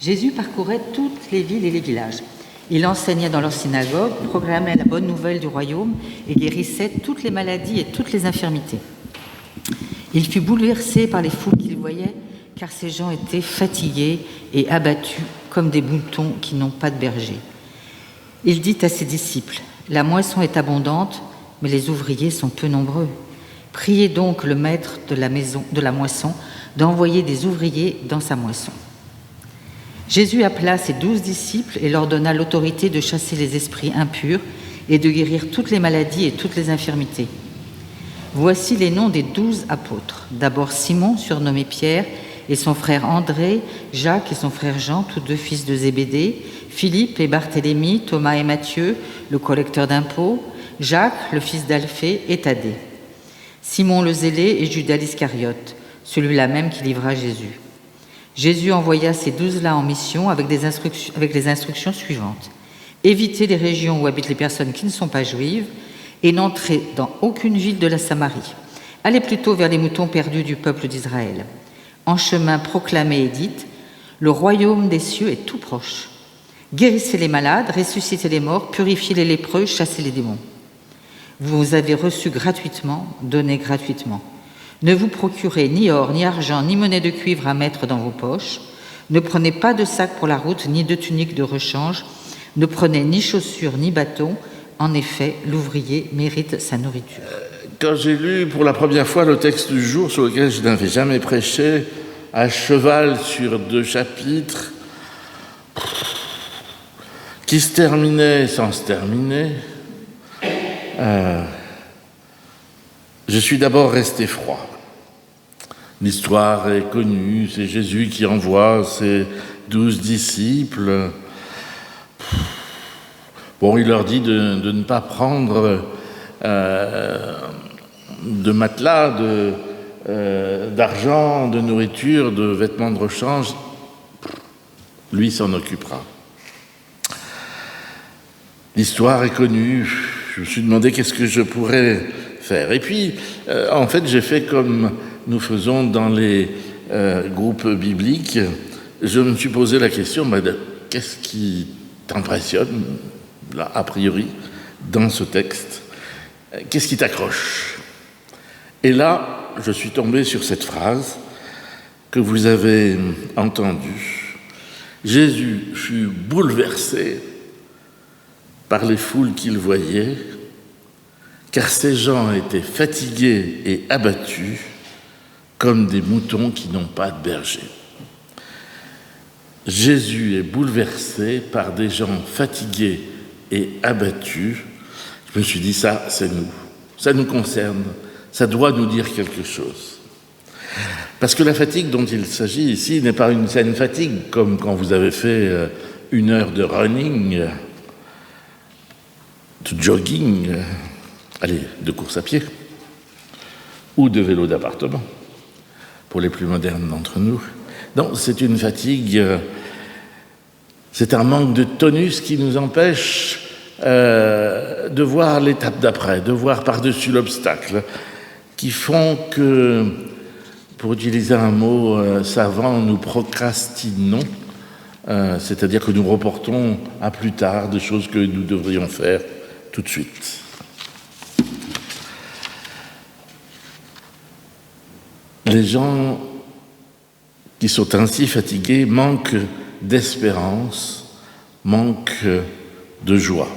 Jésus parcourait toutes les villes et les villages. Il enseignait dans leurs synagogues, proclamait la bonne nouvelle du royaume et guérissait toutes les maladies et toutes les infirmités. Il fut bouleversé par les foules qu'il voyait, car ces gens étaient fatigués et abattus comme des moutons qui n'ont pas de berger. Il dit à ses disciples, « La moisson est abondante, mais les ouvriers sont peu nombreux. Priez donc le maître de la moisson d'envoyer des ouvriers dans sa moisson. » Jésus appela ses 12 disciples et leur donna l'autorité de chasser les esprits impurs et de guérir toutes les maladies et toutes les infirmités. Voici les noms des 12 apôtres. D'abord Simon, surnommé Pierre, et son frère André, Jacques et son frère Jean, tous deux fils de Zébédée, Philippe et Barthélemy, Thomas et Matthieu, le collecteur d'impôts, Jacques, le fils d'Alphée, et Thaddée, Simon le zélé et Judas l'Iscariote, celui-là même qui livra Jésus. Jésus envoya ces 12-là en mission avec les instructions suivantes. Évitez les régions où habitent les personnes qui ne sont pas juives et n'entrez dans aucune ville de la Samarie. Allez plutôt vers les moutons perdus du peuple d'Israël. En chemin, proclamez et dites, le royaume des cieux est tout proche. Guérissez les malades, ressuscitez les morts, purifiez les lépreux, chassez les démons. Vous avez reçu gratuitement, donnez gratuitement. Ne vous procurez ni or, ni argent, ni monnaie de cuivre à mettre dans vos poches. Ne prenez pas de sac pour la route, ni de tunique de rechange. Ne prenez ni chaussures, ni bâton. En effet, l'ouvrier mérite sa nourriture. Quand j'ai lu pour la première fois le texte du jour, sur lequel je n'avais jamais prêché, à cheval sur 2 chapitres, qui se terminaient sans se terminer, je suis d'abord resté froid. L'histoire est connue, c'est Jésus qui envoie ses 12 disciples. Bon, il leur dit de ne pas prendre de matelas, d'argent, de nourriture, de vêtements de rechange. Lui s'en occupera. L'histoire est connue. Je me suis demandé qu'est-ce que je pourrais faire. Et puis, en fait, j'ai fait comme nous faisons dans les groupes bibliques. Je me suis posé la question, qu'est-ce qui t'impressionne, là, a priori, dans ce texte? Qu'est-ce qui t'accroche? Et là, je suis tombé sur cette phrase que vous avez entendue. Jésus fut bouleversé par les foules qu'il voyait, car ces gens étaient fatigués et abattus comme des moutons qui n'ont pas de berger. Jésus est bouleversé par des gens fatigués et abattus. Je me suis dit, ça, c'est nous. Ça nous concerne. Ça doit nous dire quelque chose. Parce que la fatigue dont il s'agit ici n'est pas une saine fatigue, comme quand vous avez fait 1 heure de running, de jogging, de course à pied, ou de vélo d'appartement, pour les plus modernes d'entre nous. Non, c'est une fatigue, c'est un manque de tonus qui nous empêche de voir l'étape d'après, de voir par-dessus l'obstacle, qui font que, pour utiliser un mot savant, nous procrastinons, c'est-à-dire que nous reportons à plus tard des choses que nous devrions faire tout de suite. Les gens qui sont ainsi fatigués manquent d'espérance, manquent de joie.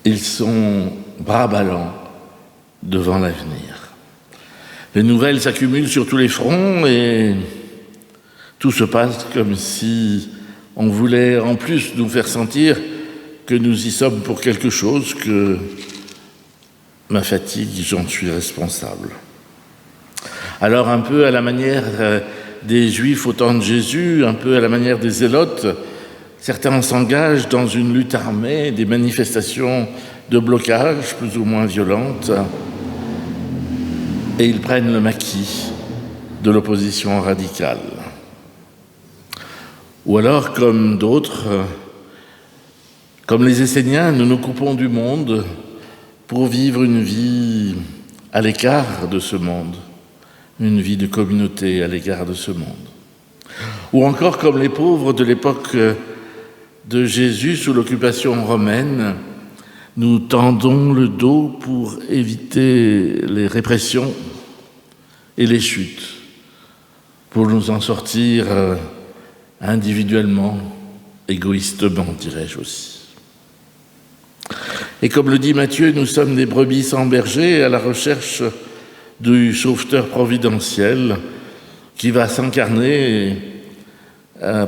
Ils sont bras ballants devant l'avenir. Les nouvelles s'accumulent sur tous les fronts et tout se passe comme si on voulait en plus nous faire sentir que nous y sommes pour quelque chose, que ma fatigue, j'en suis responsable. Alors un peu à la manière des Juifs au temps de Jésus, un peu à la manière des Zélotes, certains s'engagent dans une lutte armée, des manifestations de blocage plus ou moins violentes, et ils prennent le maquis de l'opposition radicale. Ou alors, comme d'autres, comme les Esséniens, nous nous coupons du monde pour vivre une vie à l'écart de ce monde, une vie de communauté à l'égard de ce monde. Ou encore comme les pauvres de l'époque de Jésus sous l'occupation romaine, nous tendons le dos pour éviter les répressions et les chutes, pour nous en sortir individuellement, égoïstement, dirais-je aussi. Et comme le dit Matthieu, nous sommes des brebis sans berger à la recherche du sauveteur providentiel qui va s'incarner,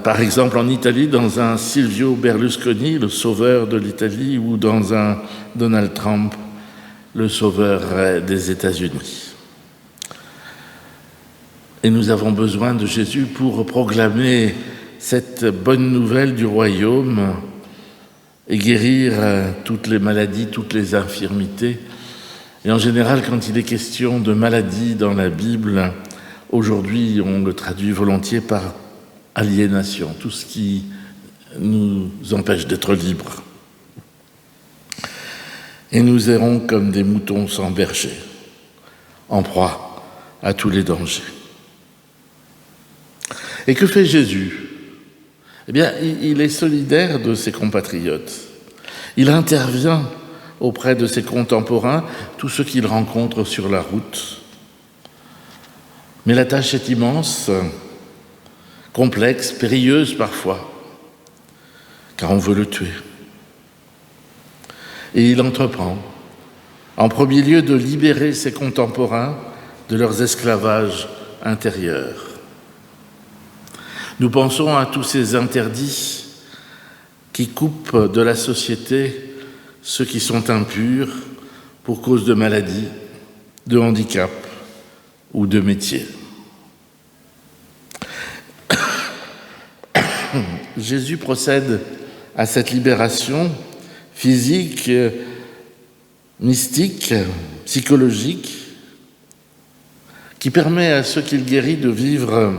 par exemple en Italie, dans un Silvio Berlusconi, le sauveur de l'Italie, ou dans un Donald Trump, le sauveur des États-Unis. Et nous avons besoin de Jésus pour proclamer cette bonne nouvelle du royaume et guérir toutes les maladies, toutes les infirmités. Et en général, quand il est question de maladie dans la Bible, aujourd'hui, on le traduit volontiers par aliénation, tout ce qui nous empêche d'être libres. Et nous errons comme des moutons sans berger, en proie à tous les dangers. Et que fait Jésus ? Eh bien, il est solidaire de ses compatriotes. Il intervient auprès de ses contemporains, tous ceux qu'il rencontre sur la route. Mais la tâche est immense, complexe, périlleuse parfois, car on veut le tuer. Et il entreprend, en premier lieu, de libérer ses contemporains de leurs esclavages intérieurs. Nous pensons à tous ces interdits qui coupent de la société ceux qui sont impurs pour cause de maladie, de handicap ou de métier. Jésus procède à cette libération physique, mystique, psychologique, qui permet à ceux qu'il guérit de vivre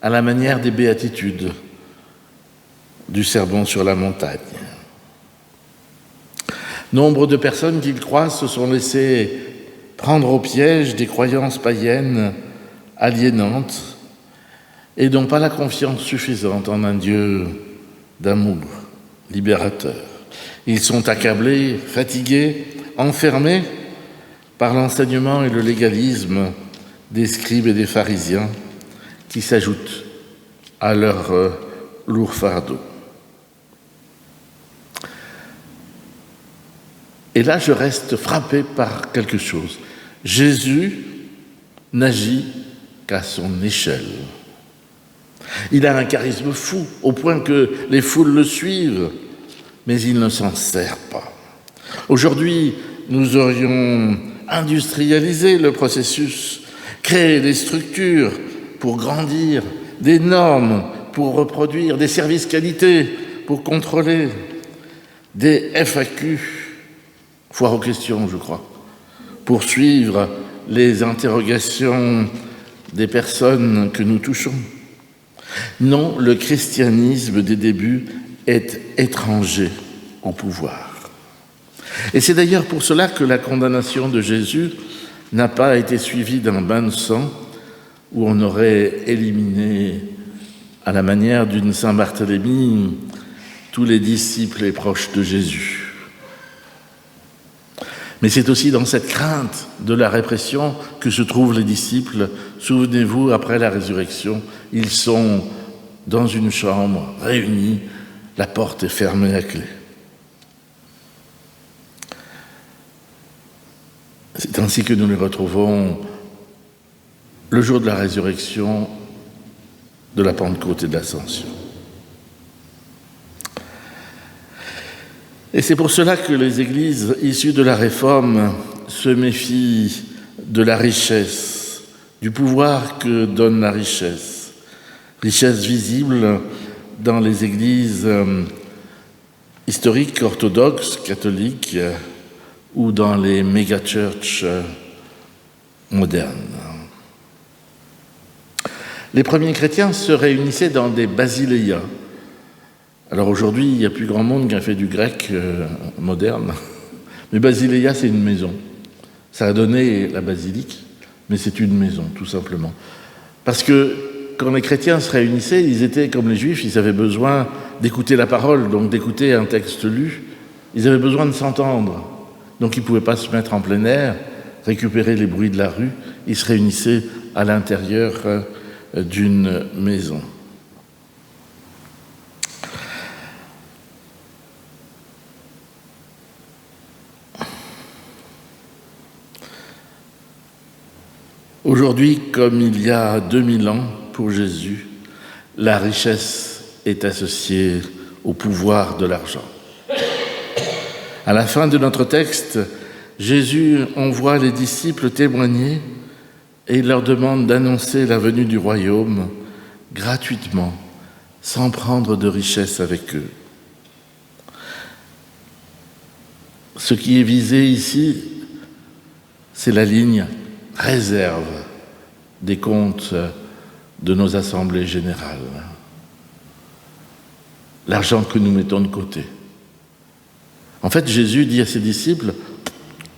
à la manière des béatitudes du Sermon sur la montagne. Nombre de personnes qu'il croise se sont laissées prendre au piège des croyances païennes aliénantes et n'ont pas la confiance suffisante en un Dieu d'amour, libérateur. Ils sont accablés, fatigués, enfermés par l'enseignement et le légalisme des scribes et des pharisiens qui s'ajoutent à leur lourd fardeau. Et là, je reste frappé par quelque chose. Jésus n'agit qu'à son échelle. Il a un charisme fou, au point que les foules le suivent, mais il ne s'en sert pas. Aujourd'hui, nous aurions industrialisé le processus, créé des structures pour grandir, des normes pour reproduire, des services qualité pour contrôler, des FAQ, foire aux questions, je crois, pour suivre les interrogations des personnes que nous touchons. Non, le christianisme des débuts est étranger au pouvoir. Et c'est d'ailleurs pour cela que la condamnation de Jésus n'a pas été suivie d'un bain de sang où on aurait éliminé, à la manière d'une Saint-Barthélemy, tous les disciples et proches de Jésus. Mais c'est aussi dans cette crainte de la répression que se trouvent les disciples. Souvenez-vous, après la résurrection, ils sont dans une chambre, réunis, la porte est fermée à clé. C'est ainsi que nous les retrouvons le jour de la résurrection, de la Pentecôte et de l'Ascension. Et c'est pour cela que les églises issues de la Réforme se méfient de la richesse, du pouvoir que donne la richesse. Richesse visible dans les églises historiques, orthodoxes, catholiques, ou dans les méga-churches modernes. Les premiers chrétiens se réunissaient dans des basileia. Alors aujourd'hui, il n'y a plus grand monde qui a fait du grec moderne. Mais basileia, c'est une maison. Ça a donné la basilique, mais c'est une maison, tout simplement. Parce que quand les chrétiens se réunissaient, ils étaient comme les juifs, ils avaient besoin d'écouter la parole, donc d'écouter un texte lu. Ils avaient besoin de s'entendre. Donc ils ne pouvaient pas se mettre en plein air, récupérer les bruits de la rue. Ils se réunissaient à l'intérieur d'une maison. Aujourd'hui, comme il y a 2000 ans pour Jésus, la richesse est associée au pouvoir de l'argent. À la fin de notre texte, Jésus envoie les disciples témoigner et il leur demande d'annoncer la venue du royaume gratuitement, sans prendre de richesse avec eux. Ce qui est visé ici, c'est la ligne réserve des comptes de nos assemblées générales. L'argent que nous mettons de côté. En fait, Jésus dit à ses disciples,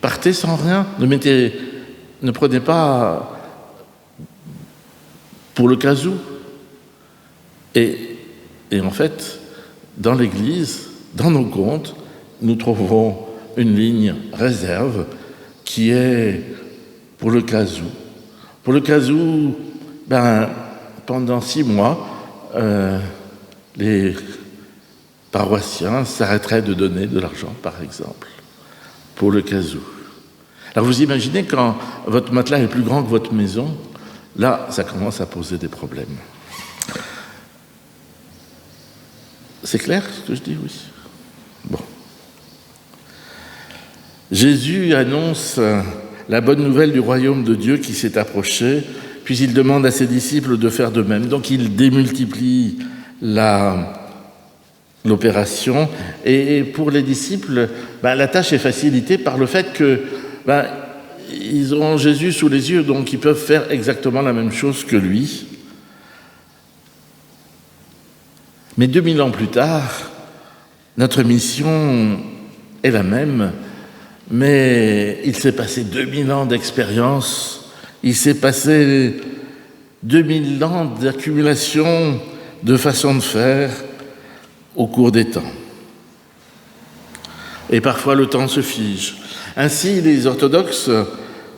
partez sans rien, ne prenez pas pour le cas où. Et en fait, dans l'Église, dans nos comptes, nous trouvons une ligne réserve qui est pour le cas où. Pour le cas où, pendant 6 mois, les paroissiens s'arrêteraient de donner de l'argent, par exemple, pour le cas où. Alors vous imaginez quand votre matelas est plus grand que votre maison, là, ça commence à poser des problèmes. C'est clair ce que je dis? Oui. Bon. Jésus annonce la bonne nouvelle du royaume de Dieu qui s'est approché, puis il demande à ses disciples de faire de même. Donc il démultiplie l'opération. Et pour les disciples, la tâche est facilitée par le fait que ils ont Jésus sous les yeux, donc ils peuvent faire exactement la même chose que lui. Mais 2000 ans plus tard, notre mission est la même, mais il s'est passé 2000 ans d'expérience, il s'est passé 2000 ans d'accumulation de façons de faire au cours des temps. Et parfois le temps se fige. Ainsi, les orthodoxes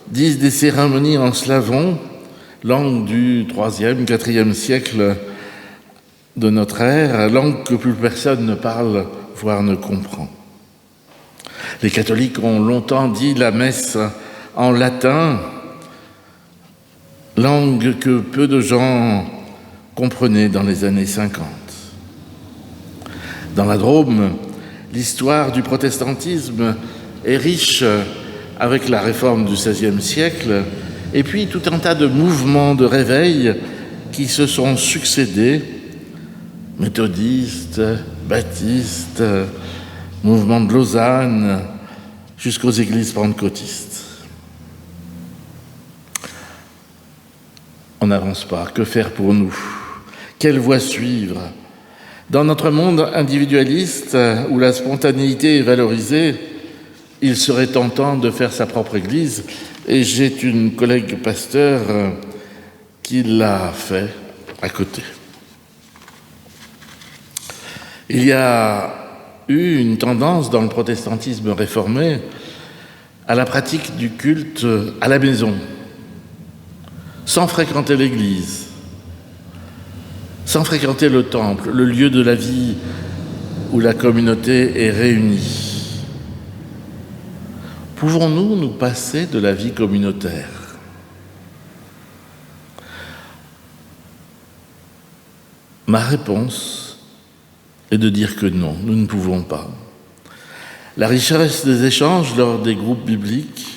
disent des cérémonies en slavon, langue du 3e, 4e siècle de notre ère, langue que plus personne ne parle, voire ne comprend. Les catholiques ont longtemps dit la messe en latin, langue que peu de gens comprenaient dans les années 50. Dans la Drôme, l'histoire du protestantisme est riche avec la réforme du XVIe siècle et puis tout un tas de mouvements de réveil qui se sont succédés, méthodistes, baptistes, mouvement de Lausanne, jusqu'aux églises pentecôtistes. On n'avance pas. Que faire pour nous? Quelle voie suivre? Dans notre monde individualiste, où la spontanéité est valorisée, il serait tentant de faire sa propre église. Et j'ai une collègue pasteur qui l'a fait à côté. Il y a eu une tendance dans le protestantisme réformé à la pratique du culte à la maison, sans fréquenter l'église, sans fréquenter le temple, le lieu de la vie où la communauté est réunie. Pouvons-nous nous passer de la vie communautaire? Ma réponse est de dire que non, nous ne pouvons pas. La richesse des échanges lors des groupes bibliques,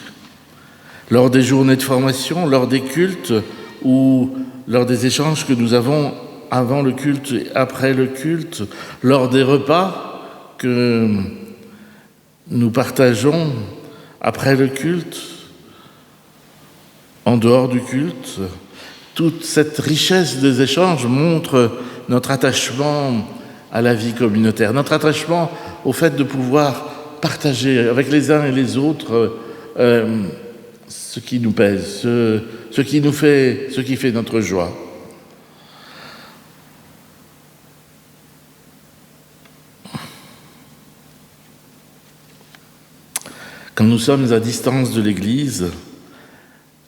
lors des journées de formation, lors des cultes ou lors des échanges que nous avons avant le culte et après le culte, lors des repas que nous partageons après le culte, en dehors du culte, toute cette richesse des échanges montre notre attachement à la vie communautaire, notre attachement au fait de pouvoir partager avec les uns et les autres ce qui nous pèse, ce ce qui fait notre joie. Quand nous sommes à distance de l'Église,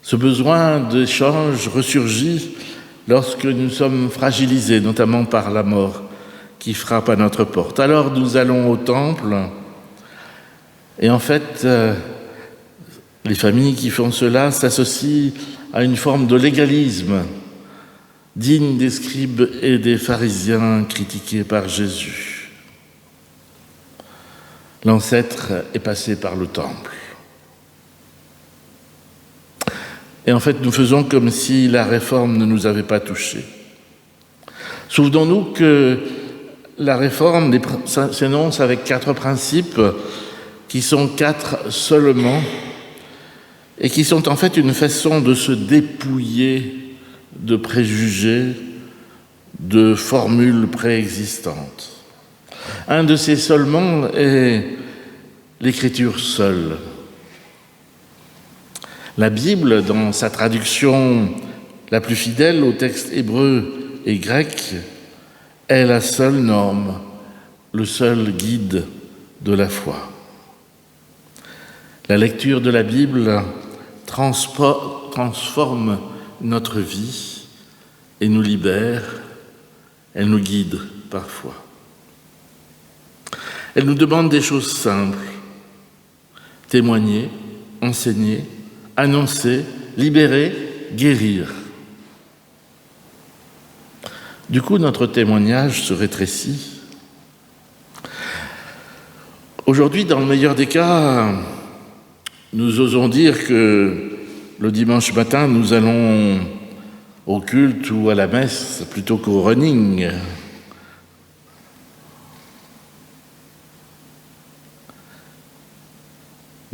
ce besoin d'échange ressurgit lorsque nous sommes fragilisés, notamment par la mort qui frappe à notre porte. Alors nous allons au temple, et en fait, les familles qui font cela s'associent à une forme de légalisme digne des scribes et des pharisiens critiqués par Jésus. L'ancêtre est passé par le temple. Et en fait, nous faisons comme si la réforme ne nous avait pas touchés. Souvenons-nous que la réforme s'énonce avec 4 principes qui sont 4 seulement et qui sont en fait une façon de se dépouiller de préjugés, de formules préexistantes. Un de ces seulement est l'écriture seule. La Bible, dans sa traduction la plus fidèle au texte hébreu et grec, est la seule norme, le seul guide de la foi. La lecture de la Bible transforme notre vie et nous libère, elle nous guide parfois. Elle nous demande des choses simples: témoigner, enseigner, annoncer, libérer, guérir. Du coup, notre témoignage se rétrécit. Aujourd'hui, dans le meilleur des cas, nous osons dire que le dimanche matin, nous allons au culte ou à la messe plutôt qu'au running.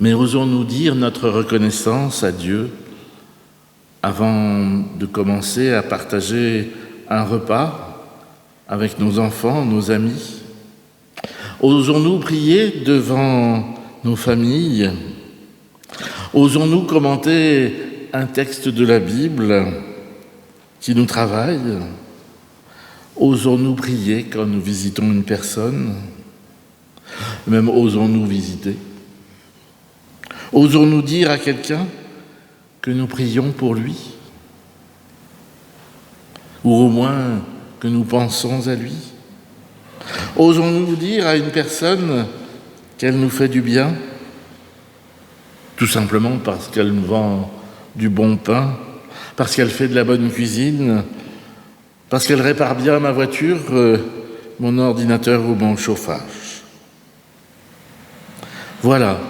Mais osons-nous dire notre reconnaissance à Dieu avant de commencer à partager un repas avec nos enfants, nos amis? Osons-nous prier devant nos familles? Osons-nous commenter un texte de la Bible qui nous travaille? Osons-nous prier quand nous visitons une personne? Même osons-nous visiter? Osons-nous dire à quelqu'un que nous prions pour lui? Ou au moins que nous pensons à lui? Osons-nous dire à une personne qu'elle nous fait du bien, tout simplement parce qu'elle nous vend du bon pain, parce qu'elle fait de la bonne cuisine, parce qu'elle répare bien ma voiture, mon ordinateur ou mon chauffage? Voilà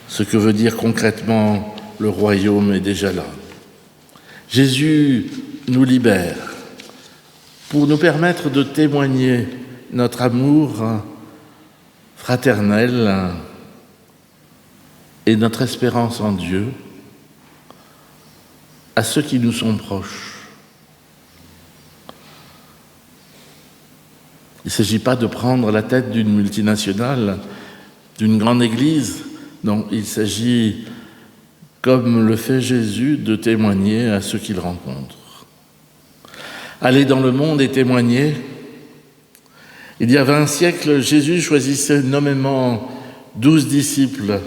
ce que veut dire concrètement le royaume est déjà là. Jésus nous libère pour nous permettre de témoigner notre amour fraternel et notre espérance en Dieu à ceux qui nous sont proches. Il ne s'agit pas de prendre la tête d'une multinationale, d'une grande église. Non, il s'agit, comme le fait Jésus, de témoigner à ceux qu'il rencontre. Aller dans le monde et témoigner. Il y a 20 siècles, Jésus choisissait nommément 12 disciples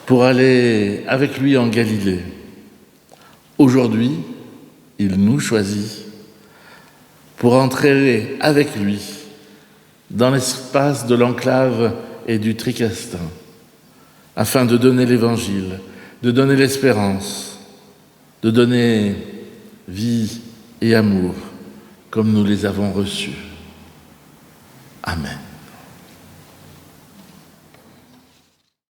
pour aller avec lui en Galilée. Aujourd'hui, il nous choisit pour entrer avec lui dans l'espace de l'enclave et du Tricastin, afin de donner l'évangile, de donner l'espérance, de donner vie et amour comme nous les avons reçus. Amen.